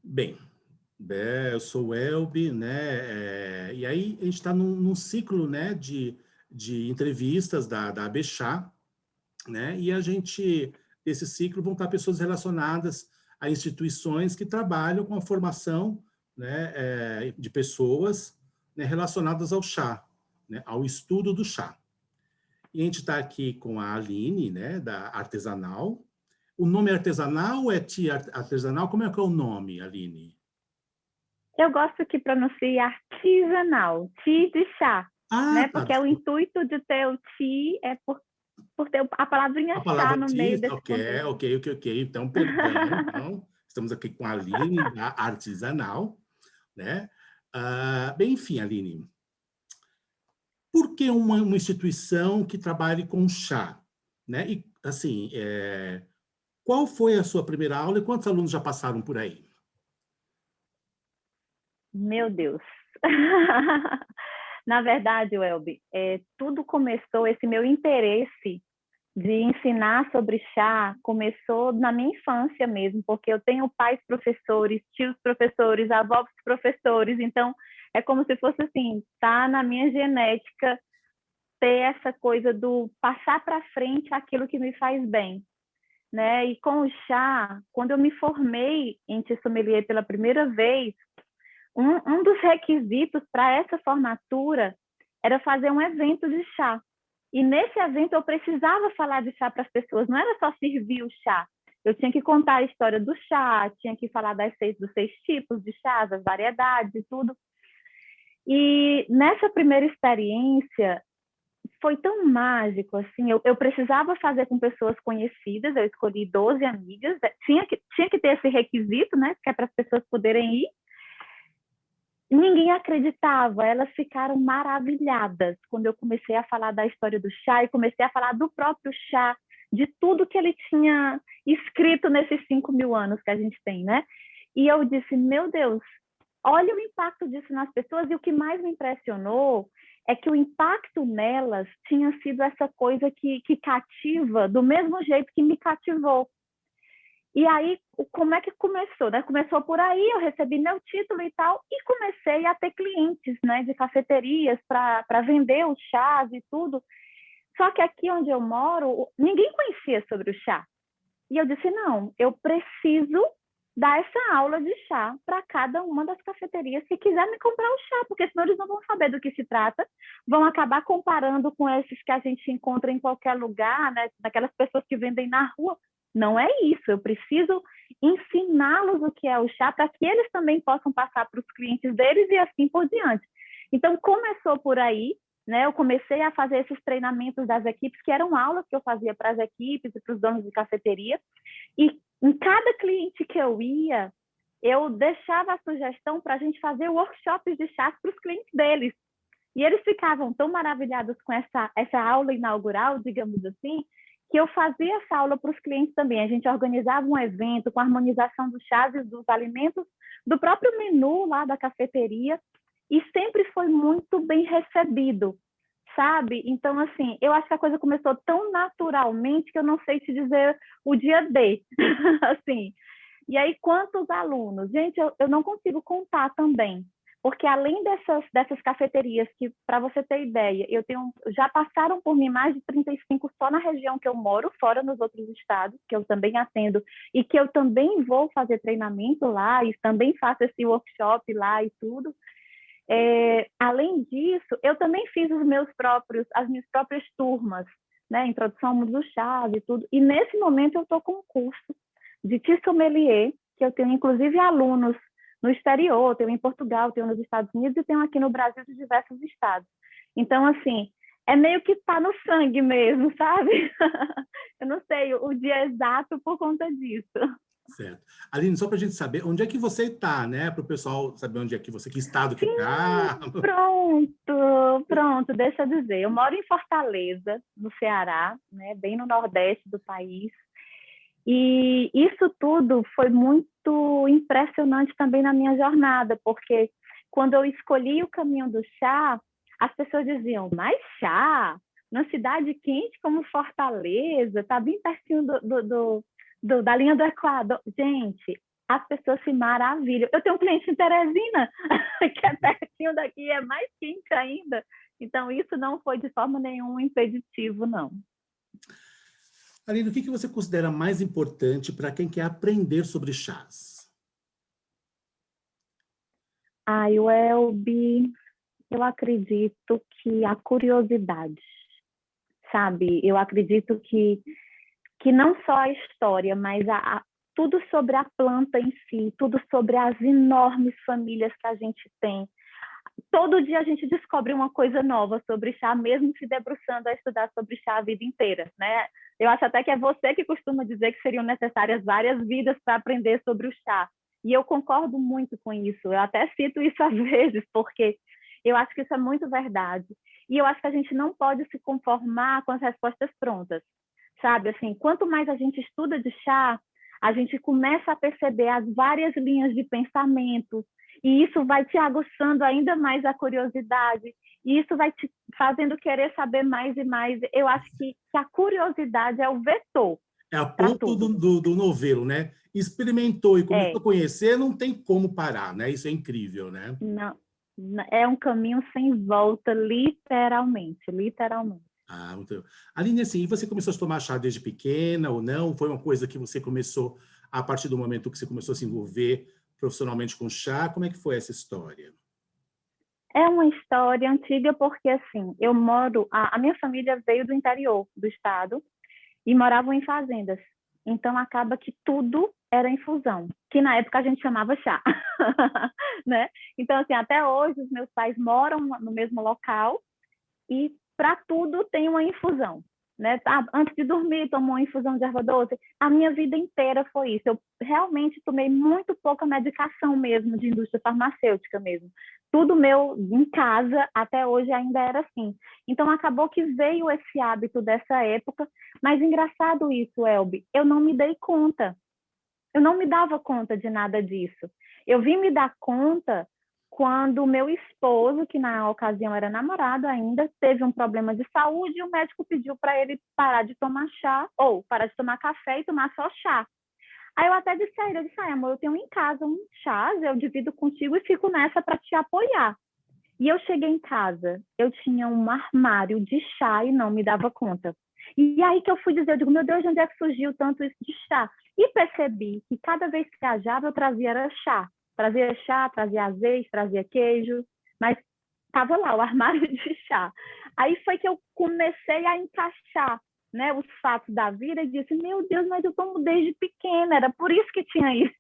Bem, eu sou o Elbi, né? E aí a gente está num ciclo, né, de entrevistas da Abechá, né? E a gente, esse ciclo, vão estar pessoas relacionadas a instituições que trabalham com a formação, né, de pessoas, né, relacionadas ao chá, né, ao estudo do chá. E a gente está aqui com a Aline, né, da Artesanal. O nome é artesanal ou é tia artesanal? Como é que é o nome, Aline? Eu gosto que pronuncie artesanal, ti de chá, Ah, né? tá. Porque o intuito de ter o ti é por ter a palavrinha A chá palavra no meio tea, desse ok, contexto. ok, ok, ok. Então, perdão. Então, estamos aqui com a Aline, da Artesanal, né? Bem, enfim, Aline, por que uma instituição que trabalhe com chá? Né? E, assim, qual foi a sua primeira aula e quantos alunos já passaram por aí? Meu Deus! Na verdade, Welby, tudo começou, esse meu interesse de ensinar sobre chá começou na minha infância mesmo, porque eu tenho pais professores, tios professores, avós professores, então é como se fosse assim, tá na minha genética ter essa coisa do passar para frente aquilo que me faz bem, né? E com o chá, quando eu me formei em tea sommelier pela primeira vez, um dos requisitos para essa formatura era fazer um evento de chá. E nesse evento eu precisava falar de chá para as pessoas, não era só servir o chá. Eu tinha que contar a história do chá, tinha que falar dos 6 tipos de chás, das variedades e tudo. E nessa primeira experiência, foi tão mágico, assim, eu precisava fazer com pessoas conhecidas, eu escolhi 12 amigas, tinha que ter esse requisito, né, que é para as pessoas poderem ir. Ninguém acreditava, elas ficaram maravilhadas quando eu comecei a falar da história do chá e comecei a falar do próprio chá, de tudo que ele tinha escrito nesses 5.000 anos que a gente tem, né? E eu disse, meu Deus, olha o impacto disso nas pessoas, e o que mais me impressionou é que o impacto nelas tinha sido essa coisa que cativa do mesmo jeito que me cativou. E aí, como é que começou? Né? Começou por aí, eu recebi meu título e tal, e comecei a ter clientes, né, de cafeterias para vender os chás e tudo. Só que aqui onde eu moro, ninguém conhecia sobre o chá. E eu disse, não, eu preciso dar essa aula de chá para cada uma das cafeterias que quiser me comprar o chá, porque senão eles não vão saber do que se trata, vão acabar comparando com esses que a gente encontra em qualquer lugar, né? Daquelas pessoas que vendem na rua. Não é isso, eu preciso ensiná-los o que é o chá para que eles também possam passar para os clientes deles e assim por diante. Então, começou por aí, né? Eu comecei a fazer esses treinamentos das equipes, que eram aulas que eu fazia para as equipes e para os donos de cafeteria, e em cada cliente que eu ia, eu deixava a sugestão para a gente fazer workshops de chás para os clientes deles. E eles ficavam tão maravilhados com essa aula inaugural, digamos assim, que eu fazia essa aula para os clientes também. A gente organizava um evento com a harmonização dos chás e dos alimentos, do próprio menu lá da cafeteria, e sempre foi muito bem recebido, sabe? Então, assim, eu acho que a coisa começou tão naturalmente que eu não sei te dizer o dia D, assim. E aí, quantos alunos? Gente, eu não consigo contar também, porque além dessas cafeterias, que, para você ter ideia, já passaram por mim mais de 35 só na região que eu moro, fora nos outros estados, que eu também atendo, e que eu também vou fazer treinamento lá, e também faço esse workshop lá e tudo. Além disso, eu também fiz as minhas próprias turmas, né? Introdução ao mundo do chá e tudo. E nesse momento eu estou com um curso de tea sommelier, que eu tenho inclusive alunos no exterior, tenho em Portugal, tenho nos Estados Unidos e tenho aqui no Brasil de diversos estados. Então, assim, é meio que está no sangue mesmo, sabe? Eu não sei o dia exato por conta disso. Certo. Aline, só para a gente saber onde é que você está, né? Para o pessoal saber onde é que você, que estado que está. Sim, pronto, deixa eu dizer. Eu moro em Fortaleza, no Ceará, né, bem no nordeste do país. E isso tudo foi muito impressionante também na minha jornada, porque quando eu escolhi o caminho do chá, as pessoas diziam, mas chá? Numa cidade quente como Fortaleza, tá bem pertinho da linha do Equador. Gente, as pessoas se maravilham. Eu tenho um cliente em Teresina, que é pertinho daqui, é mais quente ainda. Então, isso não foi de forma nenhuma impeditivo, não. Aline, o que você considera mais importante para quem quer aprender sobre chás? Ai, Welby, eu acredito que a curiosidade, sabe? Eu acredito que não só a história, mas tudo sobre a planta em si, tudo sobre as enormes famílias que a gente tem. Todo dia a gente descobre uma coisa nova sobre chá, mesmo se debruçando a estudar sobre chá a vida inteira, né? Eu acho até que é você que costuma dizer que seriam necessárias várias vidas para aprender sobre o chá. E eu concordo muito com isso. Eu até cito isso às vezes, porque eu acho que isso é muito verdade. E eu acho que a gente não pode se conformar com as respostas prontas, sabe? Assim, quanto mais a gente estuda de chá, a gente começa a perceber as várias linhas de pensamento, e isso vai te aguçando ainda mais a curiosidade, e isso vai te fazendo querer saber mais e mais. Eu acho que a curiosidade é o vetor É a para ponta tudo. do novelo, né? Experimentou e começou É, a conhecer, não tem como parar, né? Isso é incrível, né? não, é um caminho sem volta, literalmente, literalmente. Ah, muito... Aline, assim, e você começou a tomar chá desde pequena ou não? Foi uma coisa que você começou a partir do momento que você começou a se envolver profissionalmente com chá? Como é que foi essa história? É uma história antiga porque, assim, eu moro... A minha família veio do interior do estado e moravam em fazendas. Então, acaba que tudo era infusão, que na época a gente chamava chá. Né? Então, assim, até hoje os meus pais moram no mesmo local e para tudo tem uma infusão. Né? Antes de dormir, tomou uma infusão de erva doce. A minha vida inteira foi isso. Eu realmente tomei muito pouca medicação mesmo, de indústria farmacêutica mesmo. Tudo meu em casa, até hoje, ainda era assim. Então, acabou que veio esse hábito dessa época, mas engraçado isso, Elbi, eu não me dei conta. Eu não me dava conta de nada disso. Eu vim me dar conta quando o meu esposo, que na ocasião era namorado ainda, teve um problema de saúde e o médico pediu para ele parar de tomar chá, ou parar de tomar café e tomar só chá. Aí eu até disse a ele, eu disse, amor, eu tenho em casa um chá, eu divido contigo e fico nessa para te apoiar. E eu cheguei em casa, eu tinha um armário de chá e não me dava conta. E aí que eu fui dizer, eu digo, meu Deus, de onde é que surgiu tanto isso de chá? E percebi que cada vez que viajava, eu trazia era chá. Trazia chá, trazia azeite, trazia queijo, mas estava lá o armário de chá. Aí foi que eu comecei a encaixar, né, os fatos da vida e disse, meu Deus, mas eu tomo desde pequena, era por isso que tinha isso.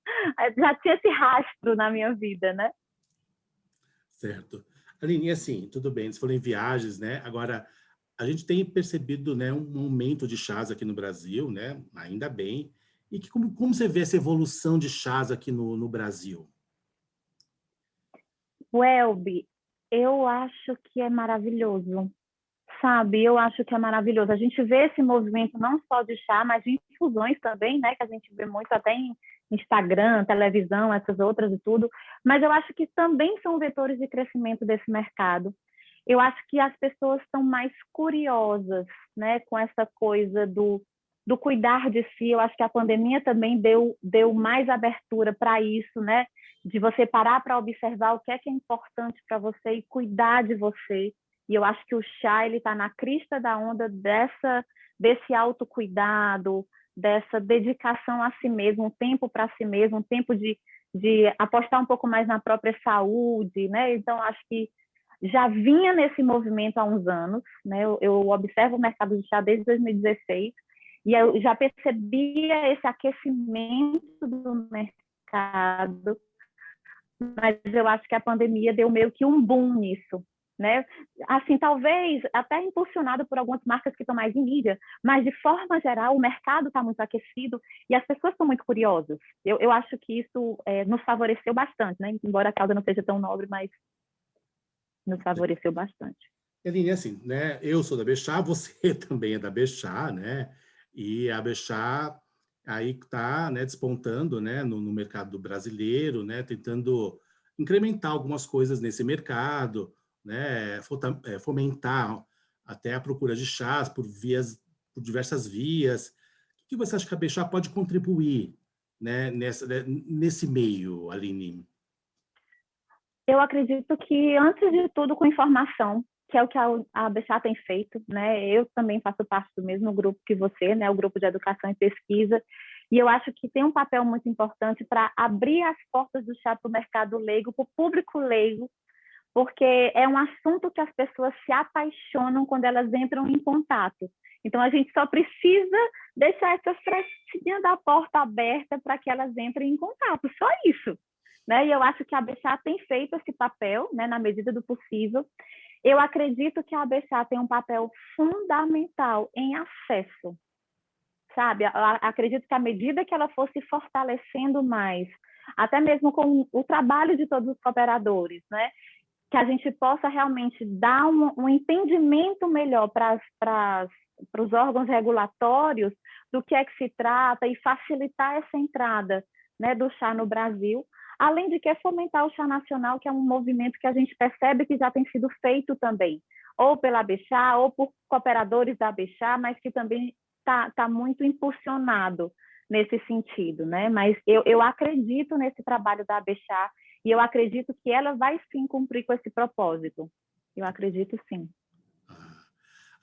Já tinha esse rastro na minha vida, né? Certo. Aline, e assim, tudo bem, você falou em viagens, né? Agora, a gente tem percebido, né, um aumento de chás aqui no Brasil, né? Ainda bem. E que, como você vê essa evolução de chás aqui no Brasil? Welby, eu acho que é maravilhoso, sabe? Eu acho que é maravilhoso. A gente vê esse movimento não só de chá, mas de infusões também, né? Que a gente vê muito até em Instagram, televisão, essas outras e tudo. Mas eu acho que também são vetores de crescimento desse mercado. Eu acho que as pessoas estão mais curiosas, né? Com essa coisa do cuidar de si. Eu acho que a pandemia também deu mais abertura para isso, né? De você parar para observar o que é importante para você e cuidar de você. E eu acho que o chá ele está na crista da onda desse autocuidado, dessa dedicação a si mesmo, um tempo para si mesmo, um tempo de apostar um pouco mais na própria saúde, né? Então, acho que já vinha nesse movimento há uns anos, né? Eu observo o mercado de chá desde 2016 e eu já percebia esse aquecimento do mercado, mas eu acho que a pandemia deu meio que um boom nisso, né? Assim, talvez até impulsionado por algumas marcas que estão mais em mídia, mas de forma geral o mercado está muito aquecido e as pessoas estão muito curiosas. Eu acho que isso nos favoreceu bastante, né? Embora a causa não seja tão nobre, mas nos favoreceu bastante. Aline, assim, né? Eu sou da Bechá, você também é da Bechá, né? E a Bechá aí está, né, despontando, né, no mercado brasileiro, né, tentando incrementar algumas coisas nesse mercado, né, fomentar até a procura de chás por diversas vias. O que você acha que a Bechá pode contribuir né, nesse meio, Aline? Eu acredito que, antes de tudo, com informação, que é o que a ABChá tem feito, né? Eu também faço parte do mesmo grupo que você, né? O grupo de educação e pesquisa, e eu acho que tem um papel muito importante para abrir as portas do chá para o mercado leigo, para o público leigo, porque é um assunto que as pessoas se apaixonam quando elas entram em contato. Então, a gente só precisa deixar essa frestinha da porta aberta para que elas entrem em contato, só isso. Né? E eu acho que a ABChá tem feito esse papel, né, na medida do possível. Eu acredito que a ABChá tem um papel fundamental em acesso, sabe? Eu acredito que à medida que ela for se fortalecendo mais, até mesmo com o trabalho de todos os cooperadores, né? Que a gente possa realmente dar um entendimento melhor para os órgãos regulatórios do que é que se trata e facilitar essa entrada, né, do chá no Brasil, além de que fomentar o chá nacional, que é um movimento que a gente percebe que já tem sido feito também, ou pela ABChá, ou por cooperadores da ABChá, mas que também está muito impulsionado nesse sentido, né? Mas eu acredito nesse trabalho da ABChá, e eu acredito que ela vai sim cumprir com esse propósito. Eu acredito sim.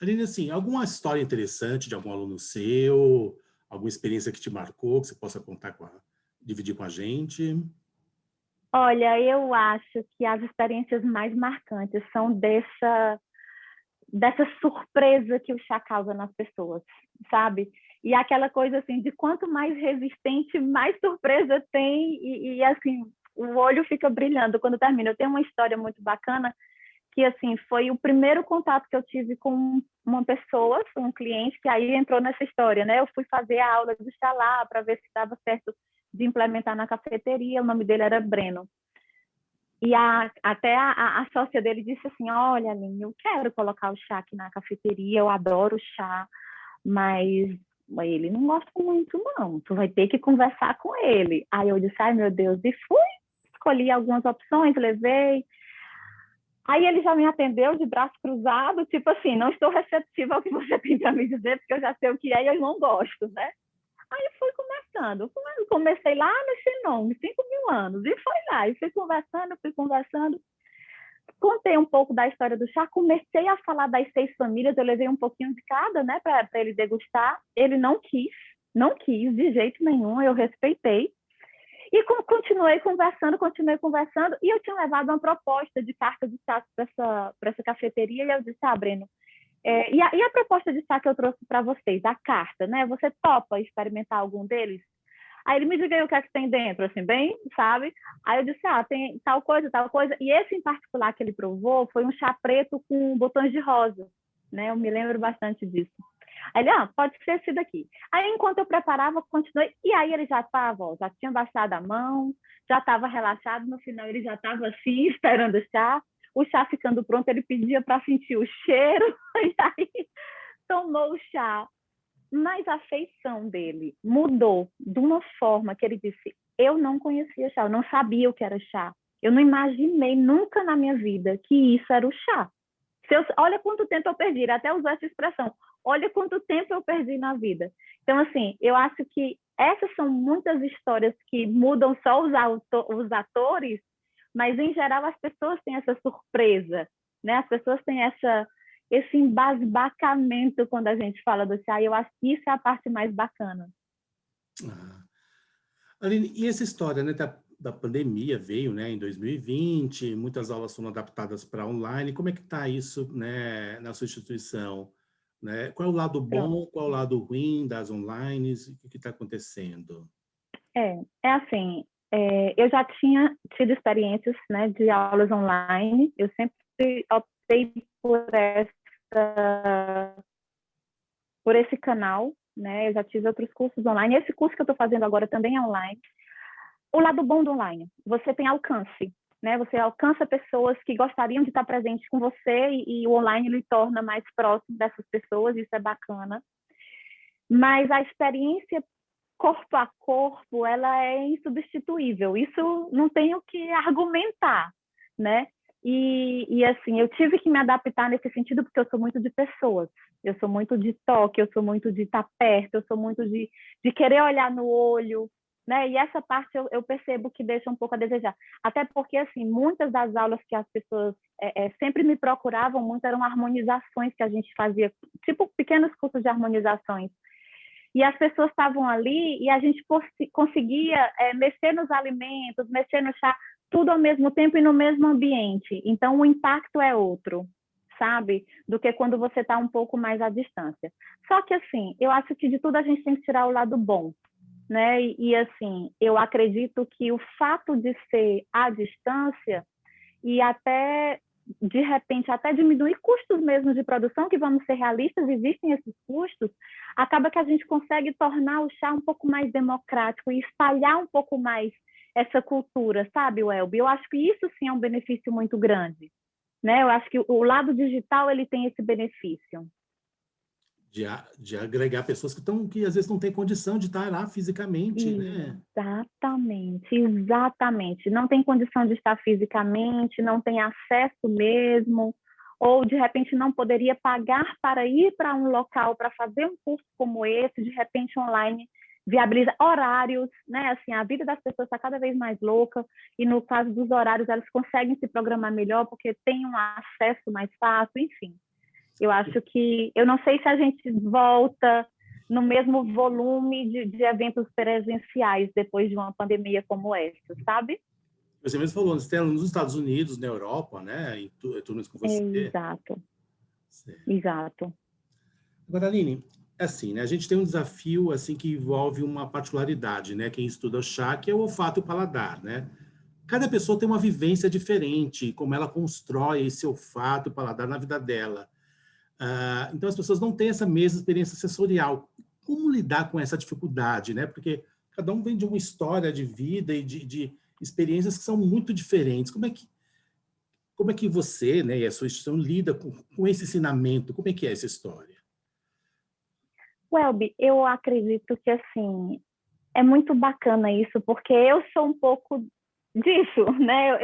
Aline, assim, alguma história interessante de algum aluno seu, alguma experiência que te marcou, que você possa contar dividir com a gente? Olha, eu acho que as experiências mais marcantes são dessa surpresa que o chá causa nas pessoas, sabe? E aquela coisa assim, de quanto mais resistente, mais surpresa tem, e assim, o olho fica brilhando quando termina. Eu tenho uma história muito bacana, que assim, foi o primeiro contato que eu tive com uma pessoa, um cliente, que aí entrou nessa história, né? Eu fui fazer a aula de chá lá para ver se estava certo de implementar na cafeteria, o nome dele era Breno. E até a sócia dele disse assim, olha, Aline, eu quero colocar o chá aqui na cafeteria, eu adoro chá, mas ele não gosta muito, não. Tu vai ter que conversar com ele. Aí eu disse, ai, meu Deus, e fui, escolhi algumas opções, levei. Aí ele já me atendeu de braço cruzado, tipo assim, não estou receptiva ao que você tem para me dizer, porque eu já sei o que é e eu não gosto, né? Aí fui conversando. Comecei lá no Xenon, 5.000 anos, e foi lá. E fui conversando. Contei um pouco da história do chá, comecei a falar das 6 famílias, eu levei um pouquinho de cada, né, para ele degustar. Ele não quis de jeito nenhum, eu respeitei. E continuei conversando, e eu tinha levado uma proposta de carta de chá para essa cafeteria, e eu disse, Breno, e a proposta de chá que eu trouxe para vocês, a carta, né? Você topa experimentar algum deles? Aí ele me diga aí o que é que tem dentro, assim, bem, sabe? Aí eu disse, tem tal coisa. E esse em particular que ele provou foi um chá preto com botões de rosa, né? Eu me lembro bastante disso. Aí ele, pode ser esse daqui. Aí, enquanto eu preparava, continuei. E aí ele já tinha baixado a mão, já estava relaxado. No final, ele já estava assim, esperando o chá ficando pronto. Ele pedia para sentir o cheiro, e aí tomou o chá. Mas a feição dele mudou de uma forma que ele disse, eu não conhecia chá, eu não sabia o que era chá. Eu não imaginei nunca na minha vida que isso era o chá. Olha quanto tempo eu perdi, ele até usou essa expressão, olha quanto tempo eu perdi na vida. Então, assim, eu acho que essas são muitas histórias que mudam só os atores, mas, em geral, as pessoas têm essa surpresa, né? As pessoas têm esse embasbacamento quando a gente fala do chá, e eu acho que isso é a parte mais bacana. Aline, e essa história, né, da pandemia veio, né, em 2020, muitas aulas foram adaptadas para online. Como é que está isso, né, na sua instituição? Né? Qual é o lado bom, qual é o lado ruim das online? O que está acontecendo? É assim, eu já tinha tido experiências, né, de aulas online. Eu sempre optei por esse canal, né? Eu já tive outros cursos online. Esse curso que eu estou fazendo agora também é online. O lado bom do online, você tem alcance, né? Você alcança pessoas que gostariam de estar presentes com você, e o online lhe torna mais próximo dessas pessoas, isso é bacana. Mas a experiência corpo a corpo, ela é insubstituível. Isso não tenho que argumentar, né? E assim, eu tive que me adaptar nesse sentido, porque eu sou muito de pessoas. Eu sou muito de toque, eu sou muito de estar perto, eu sou muito de querer olhar no olho, né? E essa parte eu percebo que deixa um pouco a desejar. Até porque, assim, muitas das aulas que as pessoas sempre me procuravam muito eram harmonizações que a gente fazia, tipo pequenos cursos de harmonizações. E as pessoas estavam ali e a gente conseguia mexer nos alimentos, mexer no chá, tudo ao mesmo tempo e no mesmo ambiente. Então, o impacto é outro, sabe? Do que quando você está um pouco mais à distância. Só que, assim, eu acho que de tudo a gente tem que tirar o lado bom, né? Assim, eu acredito que o fato de ser à distância e até, de repente, até diminuir custos mesmo de produção, que vamos ser realistas, existem esses custos, acaba que a gente consegue tornar o chá um pouco mais democrático e espalhar um pouco mais essa cultura, sabe, Welby? Eu acho que isso sim é um benefício muito grande, né? Eu acho que o lado digital, ele tem esse benefício. De agregar pessoas que às vezes não têm condição de estar lá fisicamente, né? Exatamente, exatamente. Não tem condição de estar fisicamente, não tem acesso mesmo, ou de repente não poderia pagar para ir para um local para fazer um curso como esse, de repente online viabiliza horários, né? Assim, a vida das pessoas está cada vez mais louca e no caso dos horários elas conseguem se programar melhor porque tem um acesso mais fácil, enfim. Eu acho que, eu não sei se a gente volta no mesmo volume de eventos presenciais depois de uma pandemia como essa, sabe? Você mesmo falou, você tem alunos nos Estados Unidos, na Europa, né? Em turmas com você. Exato, Certo. exato. Agora, Aline, assim, né? A gente tem um desafio assim que envolve uma particularidade, né? Quem estuda o chá, que é o olfato e o paladar, né? Cada pessoa tem uma vivência diferente, como ela constrói esse olfato e paladar na vida dela. Então, as pessoas não têm essa mesma experiência sensorial. Como lidar com essa dificuldade, né? Porque cada um vem de uma história de vida e de experiências que são muito diferentes. Como é que você, né, e a sua instituição lida com esse ensinamento? Como é que é essa história? Welby, eu acredito que, assim, é muito bacana isso, porque eu sou um pouco disso, né?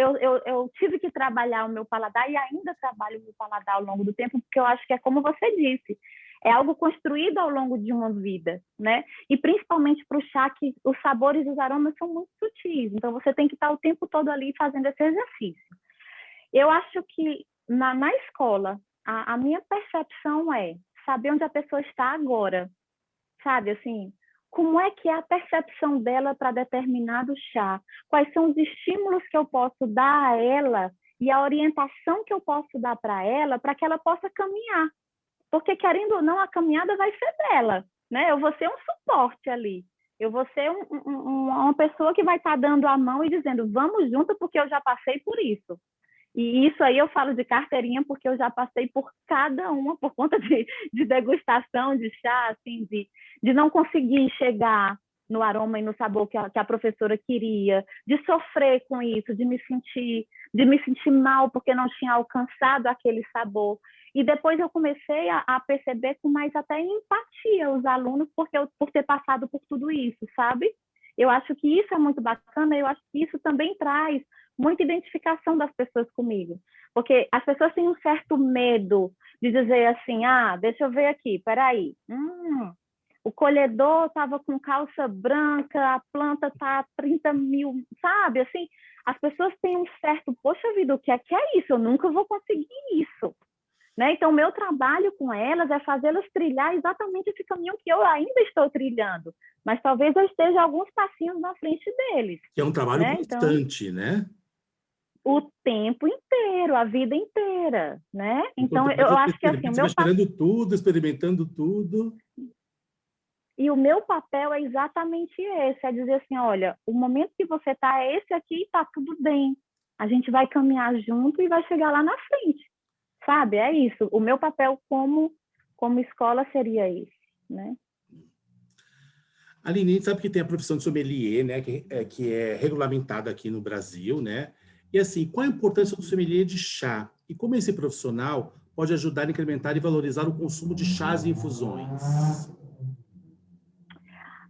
Eu tive que trabalhar o meu paladar e ainda trabalho o meu paladar ao longo do tempo, porque eu acho que é como você disse, é algo construído ao longo de uma vida, né? E principalmente para o chá, que os sabores e os aromas são muito sutis, então você tem que estar o tempo todo ali fazendo esse exercício. Eu acho que na escola, a minha percepção é saber onde a pessoa está agora, sabe, assim, como é que é a percepção dela para determinado chá? Quais são os estímulos que eu posso dar a ela e a orientação que eu posso dar para que ela possa caminhar? Porque, querendo ou não, a caminhada vai ser dela, né? Eu vou ser um suporte ali. Eu vou ser uma pessoa que vai estar dando a mão e dizendo, vamos junto porque eu já passei por isso. E isso aí eu falo de carteirinha porque eu já passei por cada uma, por conta de degustação de chá, assim, de não conseguir chegar no aroma e no sabor que a professora queria, de sofrer com isso, de me sentir mal porque não tinha alcançado aquele sabor. E depois eu comecei a perceber com mais até empatia os alunos por ter passado por tudo isso, sabe? Eu acho que isso é muito bacana, eu acho que isso também traz muita identificação das pessoas comigo. Porque as pessoas têm um certo medo de dizer assim, deixa eu ver aqui, peraí, o colhedor estava com calça branca, a planta está 30 mil, sabe? Assim, as pessoas têm um certo, poxa vida, o que é isso? Eu nunca vou conseguir isso. Né? Então, o meu trabalho com elas é fazê-las trilhar exatamente esse caminho que eu ainda estou trilhando, mas talvez eu esteja alguns passinhos na frente deles. Que é um trabalho né? constante, Então, né? o tempo inteiro, a vida inteira, né? Enquanto Então, mais eu você acho que assim, experimenta, você vai cheirando tudo, experimentando tudo. E o meu papel é exatamente esse, é dizer assim, olha, o momento que você está é esse aqui e está tudo bem. A gente vai caminhar junto e vai chegar lá na frente, sabe? É isso. O meu papel como escola seria esse, né? Aline, a gente sabe que tem a profissão de sommelier, né, que é regulamentada aqui no Brasil, né? E assim, qual a importância do sommelier de chá? E como esse profissional pode ajudar a incrementar e valorizar o consumo de chás e infusões?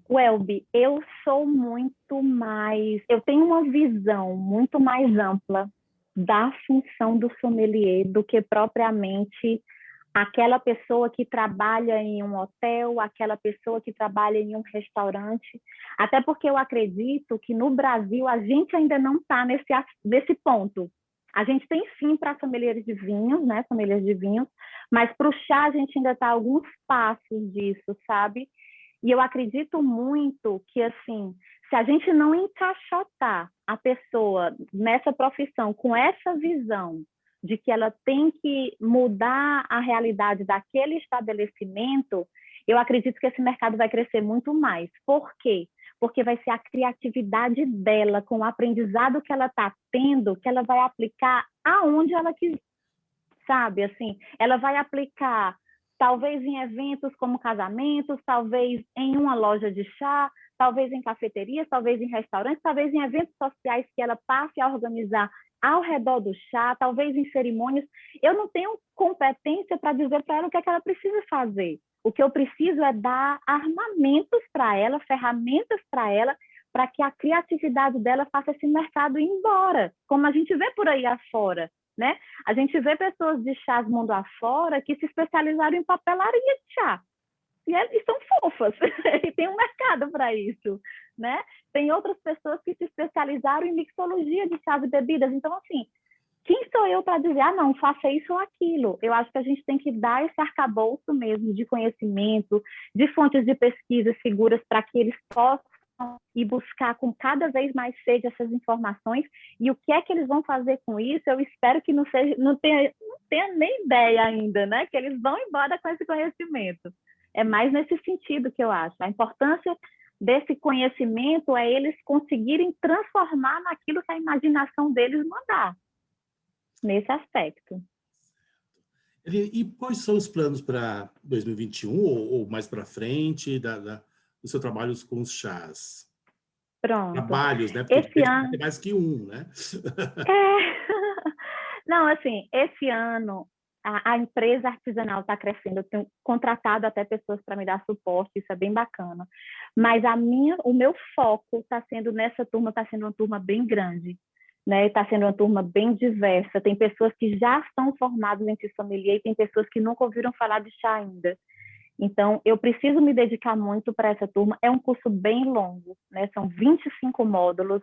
Welby, eu sou muito mais, eu tenho uma visão muito mais ampla da função do sommelier do que propriamente aquela pessoa que trabalha em um hotel, aquela pessoa que trabalha em um restaurante. Até porque eu acredito que no Brasil a gente ainda não está nesse ponto. A gente tem sim para sommeliers de vinhos, né? Sommeliers de vinhos, mas para o chá a gente ainda está a alguns passos disso, sabe? E eu acredito muito que, assim, se a gente não encaixotar a pessoa nessa profissão com essa visão de que ela tem que mudar a realidade daquele estabelecimento, eu acredito que esse mercado vai crescer muito mais. Por quê? Porque vai ser a criatividade dela, com o aprendizado que ela está tendo, que ela vai aplicar aonde ela quiser, sabe? Assim, ela vai aplicar talvez em eventos como casamentos, talvez em uma loja de chá, talvez em cafeterias, talvez em restaurantes, talvez em eventos sociais que ela passe a organizar ao redor do chá, talvez em cerimônias. Eu não tenho competência para dizer para ela o que é que ela precisa fazer. O que eu preciso é dar armamentos para ela, ferramentas para ela, para que a criatividade dela faça esse mercado ir embora, como a gente vê por aí afora, né? A gente vê pessoas de chás mundo afora que se especializaram em papelaria de chá. E são fofas, e tem um mercado para isso, né? Tem outras pessoas que se especializaram em mixologia de chás e bebidas. Então, assim, quem sou eu para dizer, ah, não, faça isso ou aquilo? Eu acho que a gente tem que dar esse arcabouço mesmo de conhecimento, de fontes de pesquisa seguras para que eles possam ir buscar com cada vez mais sede essas informações. E o que é que eles vão fazer com isso? Eu espero que não tenha nem ideia ainda, né? Que eles vão embora com esse conhecimento. É mais nesse sentido que eu acho. A importância desse conhecimento é eles conseguirem transformar naquilo que a imaginação deles mandar, nesse aspecto. E quais são os planos para 2021 ou mais para frente do seu trabalho com os chás? Pronto. Trabalhos, né? Porque Esse deve ano... ter mais que um, né? Não, assim, esse ano a empresa artesanal está crescendo. Eu tenho contratado até pessoas para me dar suporte, isso é bem bacana. Mas o meu foco está sendo nessa turma, está sendo uma turma bem grande, né? Está sendo uma turma bem diversa. Tem pessoas que já estão formadas em sommelier e tem pessoas que nunca ouviram falar de chá ainda. Então, eu preciso me dedicar muito para essa turma. É um curso bem longo, né? São 25 módulos.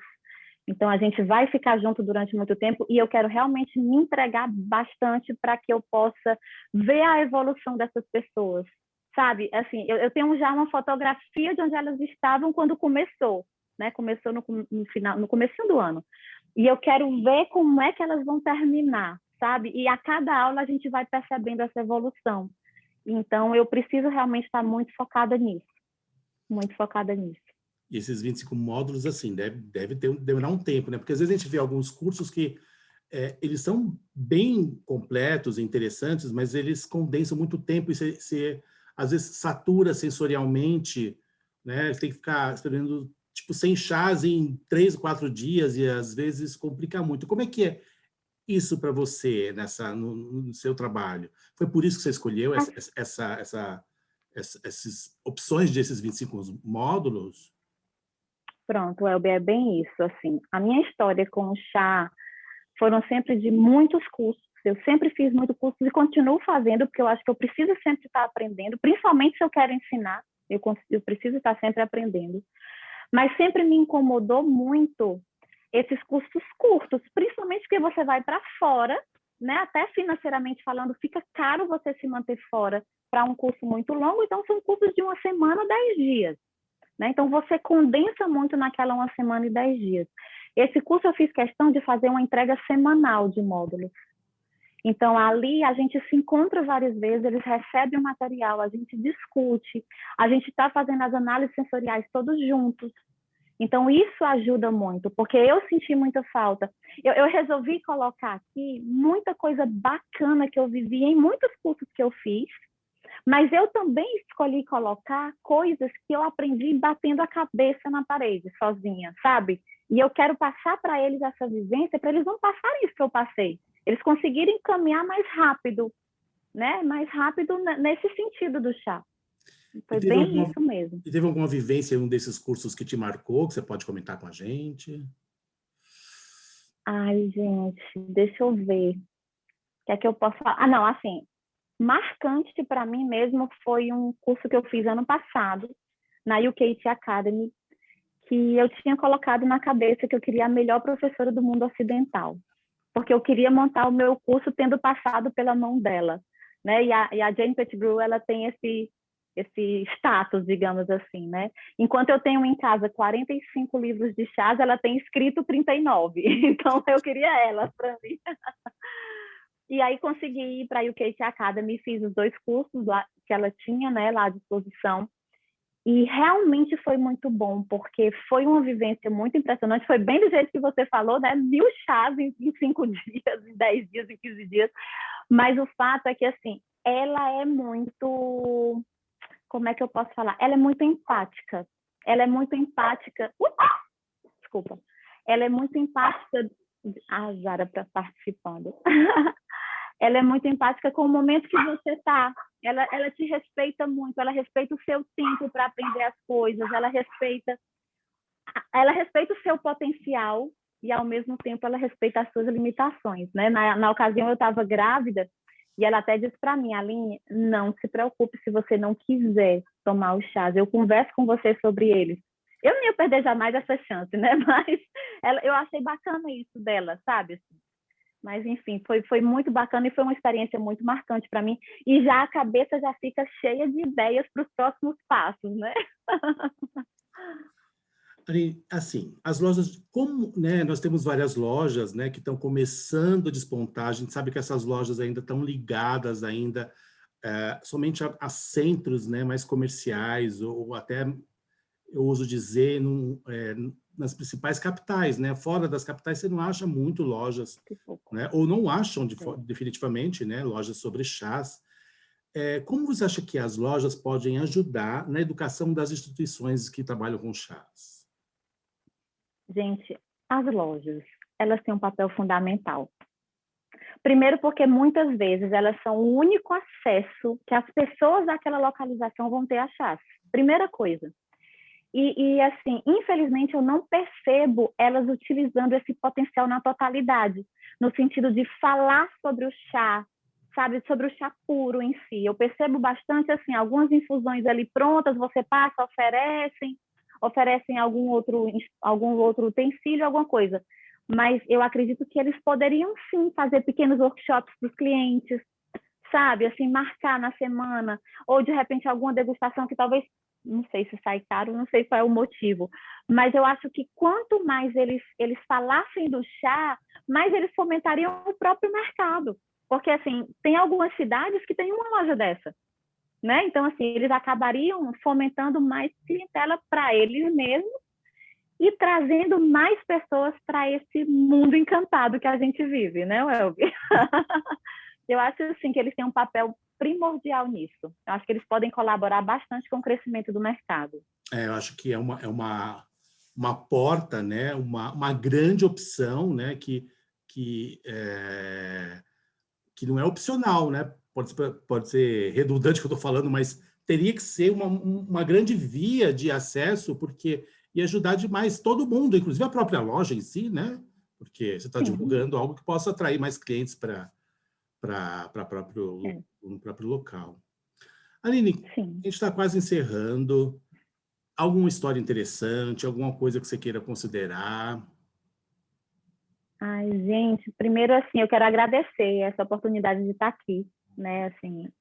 Então, a gente vai ficar junto durante muito tempo e eu quero realmente me entregar bastante para que eu possa ver a evolução dessas pessoas, sabe? Assim, eu tenho já uma fotografia de onde elas estavam quando começou, né? Começou no final, no comecinho do ano. E eu quero ver como é que elas vão terminar, sabe? E a cada aula a gente vai percebendo essa evolução. Então, eu preciso realmente estar muito focada nisso, muito focada nisso. E esses 25 módulos, assim, demorar um tempo, né? Porque às vezes a gente vê alguns cursos que eles são bem completos e interessantes, mas eles condensam muito tempo e você às vezes satura sensorialmente, né? Você tem que ficar escrevendo, tipo, 100 chás em 3, 4 dias e às vezes complica muito. Como é que é isso para você no seu trabalho? Foi por isso que você escolheu essas opções desses 25 módulos? Pronto, Elber, é bem isso. Assim, a minha história com o chá foram sempre de muitos cursos. Eu sempre fiz muitos cursos e continuo fazendo, porque eu acho que eu preciso sempre estar aprendendo, principalmente se eu quero ensinar, eu preciso estar sempre aprendendo. Mas sempre me incomodou muito esses cursos curtos, principalmente porque você vai para fora, né? Até financeiramente falando, fica caro você se manter fora para um curso muito longo, então são cursos de 1 semana, 10 dias. Né? Então, você condensa muito naquela 1 semana e 10 dias. Esse curso eu fiz questão de fazer uma entrega semanal de módulos. Então, ali a gente se encontra várias vezes, eles recebem o material, a gente discute, a gente está fazendo as análises sensoriais todos juntos. Então, isso ajuda muito, porque eu senti muita falta. Eu resolvi colocar aqui muita coisa bacana que eu vivi em muitos cursos que eu fiz, mas eu também escolhi colocar coisas que eu aprendi batendo a cabeça na parede, sozinha, sabe? E eu quero passar para eles essa vivência, para eles não passarem isso que eu passei. Eles conseguirem caminhar mais rápido, né? Mais rápido nesse sentido do chá. Foi bem isso mesmo. E teve alguma vivência em um desses cursos que te marcou, que você pode comentar com a gente? Ai, gente, deixa eu ver. O que é que eu posso falar? Ah, não, assim, marcante para mim mesmo foi um curso que eu fiz ano passado, na UKT Academy, que eu tinha colocado na cabeça que eu queria a melhor professora do mundo ocidental, porque eu queria montar o meu curso tendo passado pela mão dela, né? E a Jane Pettigrew, ela tem esse status, digamos assim, né? Enquanto eu tenho em casa 45 livros de chás, ela tem escrito 39. Então, eu queria ela para mim. E aí, consegui ir para a UKT Academy, fiz os 2 cursos lá, que ela tinha, né, lá à disposição. E realmente foi muito bom, porque foi uma vivência muito impressionante. Foi bem do jeito que você falou, né? 1000 chás em 5 dias, em 10 dias, em 15 dias. Mas o fato é que, assim, ela é muito... Como é que eu posso falar? Ela é muito empática. Ela é muito empática. Desculpa. Ela é muito empática. A Zara para participando. Ela é muito empática com o momento que você está. Ela te respeita muito. Ela respeita o seu tempo para aprender as coisas. Ela respeita o seu potencial e, ao mesmo tempo, ela respeita as suas limitações, né? Na ocasião, eu estava grávida e ela até disse para mim, Aline, não se preocupe se você não quiser tomar os chás. Eu converso com você sobre eles. Eu não ia perder jamais essa chance, né? Mas eu achei bacana isso dela, sabe? Mas, enfim, foi muito bacana e foi uma experiência muito marcante para mim. E já a cabeça já fica cheia de ideias para os próximos passos, né? Assim, as lojas, como, né, nós temos várias lojas, né, que estão começando a despontar, a gente sabe que essas lojas ainda estão ligadas ainda somente a centros, né, mais comerciais, ou até, eu uso dizer, nas principais capitais, né, fora das capitais você não acha muito lojas, né, ou não acham definitivamente, né, lojas sobre chás. Como você acha que as lojas podem ajudar na educação das instituições que trabalham com chás? Gente, as lojas, elas têm um papel fundamental. Primeiro porque muitas vezes elas são o único acesso que as pessoas daquela localização vão ter a chás. Primeira coisa. E assim, infelizmente, eu não percebo elas utilizando esse potencial na totalidade, no sentido de falar sobre o chá, sabe, sobre o chá puro em si. Eu percebo bastante, assim, algumas infusões ali prontas, você passa, oferecem algum outro utensílio, alguma coisa. Mas eu acredito que eles poderiam, sim, fazer pequenos workshops para os clientes, sabe, assim, marcar na semana, ou de repente alguma degustação que talvez, não sei se sai caro, não sei qual é o motivo, mas eu acho que quanto mais eles falassem do chá, mais eles fomentariam o próprio mercado, porque, assim, tem algumas cidades que tem uma loja dessa, né? Então, assim, eles acabariam fomentando mais clientela para eles mesmos e trazendo mais pessoas para esse mundo encantado que a gente vive, né, Welby? Eu acho, assim, que eles têm um papel primordial nisso. Eu acho que eles podem colaborar bastante com o crescimento do mercado. Eu acho que é uma porta, né? Uma grande opção, né? Que não é opcional, né? Pode ser redundante o que eu estou falando, mas teria que ser uma grande via de acesso, porque ia ajudar demais todo mundo, inclusive a própria loja em si, né? Porque você está divulgando algo que possa atrair mais clientes para o próprio local. Aline, a gente está quase encerrando. Alguma história interessante, alguma coisa que você queira considerar? Ai, gente, primeiro, assim, eu quero agradecer essa oportunidade de estar aqui, né, assim,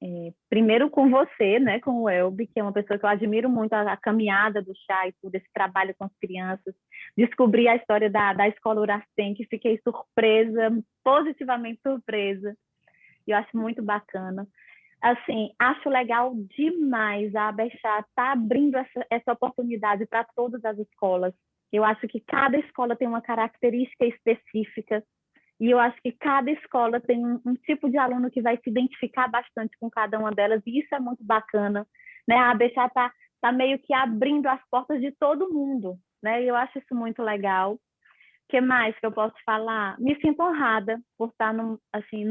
primeiro com você, né, com o Welby, que é uma pessoa que eu admiro muito, a caminhada do chá e tudo, esse trabalho com as crianças, descobri a história da Escola Uracem, que fiquei surpresa, positivamente surpresa, e eu acho muito bacana. Assim, acho legal demais a Abexá estar abrindo essa oportunidade para todas as escolas. Eu acho que cada escola tem uma característica específica e eu acho que cada escola tem um tipo de aluno que vai se identificar bastante com cada uma delas e isso é muito bacana, né? A Abexá tá meio que abrindo as portas de todo mundo, né? E eu acho isso muito legal. O que mais que eu posso falar? Me sinto honrada por estar no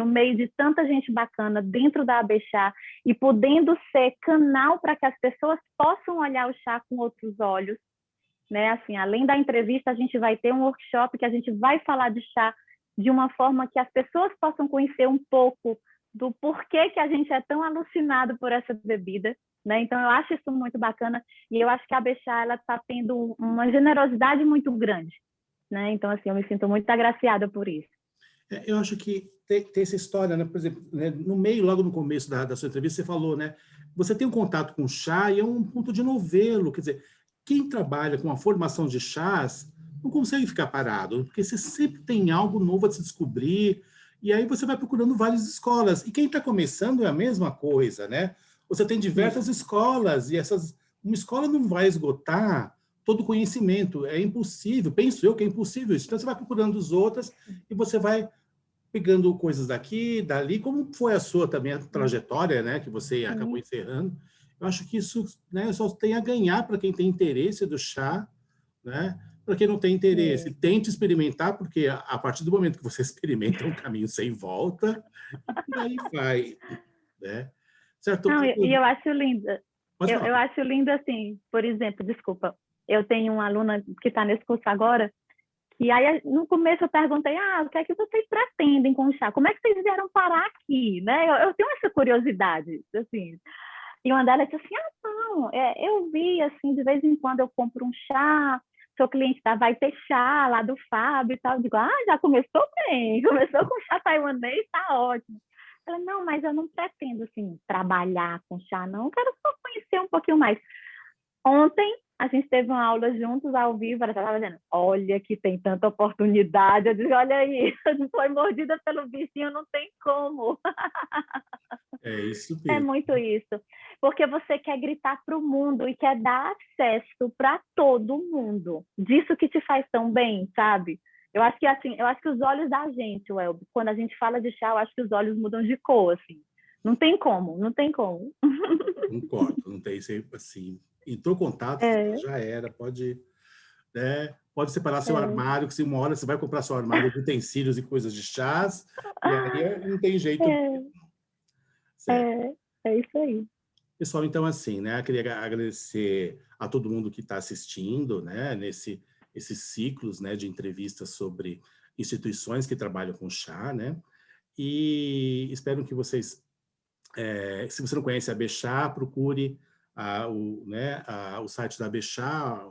meio de tanta gente bacana dentro da Abexá e podendo ser canal para que as pessoas possam olhar o chá com outros olhos, né? Assim, além da entrevista, a gente vai ter um workshop que a gente vai falar de chá de uma forma que as pessoas possam conhecer um pouco do porquê que a gente é tão alucinado por essa bebida, né? Então, eu acho isso muito bacana e eu acho que a Abexá, ela está tendo uma generosidade muito grande, né? Então, assim, eu me sinto muito agraciada por isso. Eu acho que tem essa história, né? Por exemplo, né, no meio, logo no começo da sua entrevista, você falou, né? Você tem um contato com chá e é um ponto de novelo. Quer dizer, quem trabalha com a formação de chás não consegue ficar parado, porque você sempre tem algo novo a se descobrir, e aí você vai procurando várias escolas. E quem está começando é a mesma coisa, né? Você tem diversas escolas, e uma escola não vai esgotar todo o conhecimento, é impossível, penso eu que é impossível isso. Então, você vai procurando os outros e você vai pegando coisas daqui, dali, como foi a sua também a trajetória, né, que você acabou encerrando. Eu acho que isso, né, só tem a ganhar para quem tem interesse do chá, né? Para quem não tem interesse, tente experimentar, porque a partir do momento que você experimenta é um caminho sem volta, e aí vai, né? Certo? Não, e eu acho linda. Pode falar. Eu acho lindo assim, por exemplo, desculpa, eu tenho uma aluna que está nesse curso agora, e aí no começo eu perguntei, o que é que vocês pretendem com o chá? Como é que vocês vieram parar aqui, né? Eu tenho essa curiosidade, assim. E uma delas disse assim, não, eu vi, assim, de vez em quando eu compro um chá, seu cliente vai ter chá lá do Fábio e tal. Eu digo, já começou bem, começou com chá taiwanês, tá ótimo. Ela, não, mas eu não pretendo, assim, trabalhar com chá, não. Eu quero só conhecer um pouquinho mais. Ontem, a gente teve uma aula juntos, ao vivo, ela estava dizendo, olha que tem tanta oportunidade. Eu disse, olha aí, foi mordida pelo bichinho, não tem como. É isso É mesmo. muito isso. Porque você quer gritar para o mundo e quer dar acesso para todo mundo. Disso que te faz tão bem, sabe? Eu acho que assim, eu acho que os olhos da gente, Welby, quando a gente fala de chá, eu acho que os olhos mudam de cor, assim. Não tem como, não tem como. Concordo, não tem sempre assim. Entrou contato, já era, pode, né? Pode separar seu armário, que se uma hora você vai comprar seu armário de utensílios e coisas de chás, e aí não tem jeito. Certo. É isso aí. Pessoal, então assim, né? Eu queria agradecer a todo mundo que está assistindo, né? Esses ciclos, né? De entrevistas sobre instituições que trabalham com chá, né? E espero que vocês, se você não conhece a Abexá, procure o site da Abexá,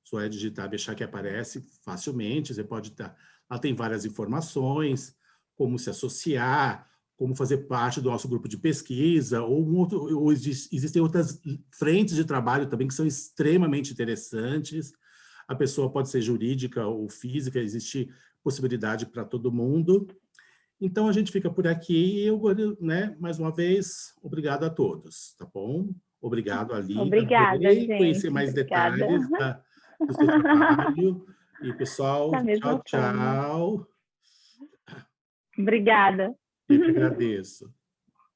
só é digitar Abexá que aparece facilmente. Você pode estar, lá tem várias informações, como se associar, como fazer parte do nosso grupo de pesquisa, ou existem outras frentes de trabalho também que são extremamente interessantes. A pessoa pode ser jurídica ou física, existe possibilidade para todo mundo. Então, a gente fica por aqui e eu, né, mais uma vez, obrigado a todos, tá bom? Obrigado, Aline. Obrigada, Adorei conhecer gente. mais Obrigada. detalhes do seu trabalho. E, pessoal, Da mesma tchau, forma. tchau. Obrigada. Eu que agradeço.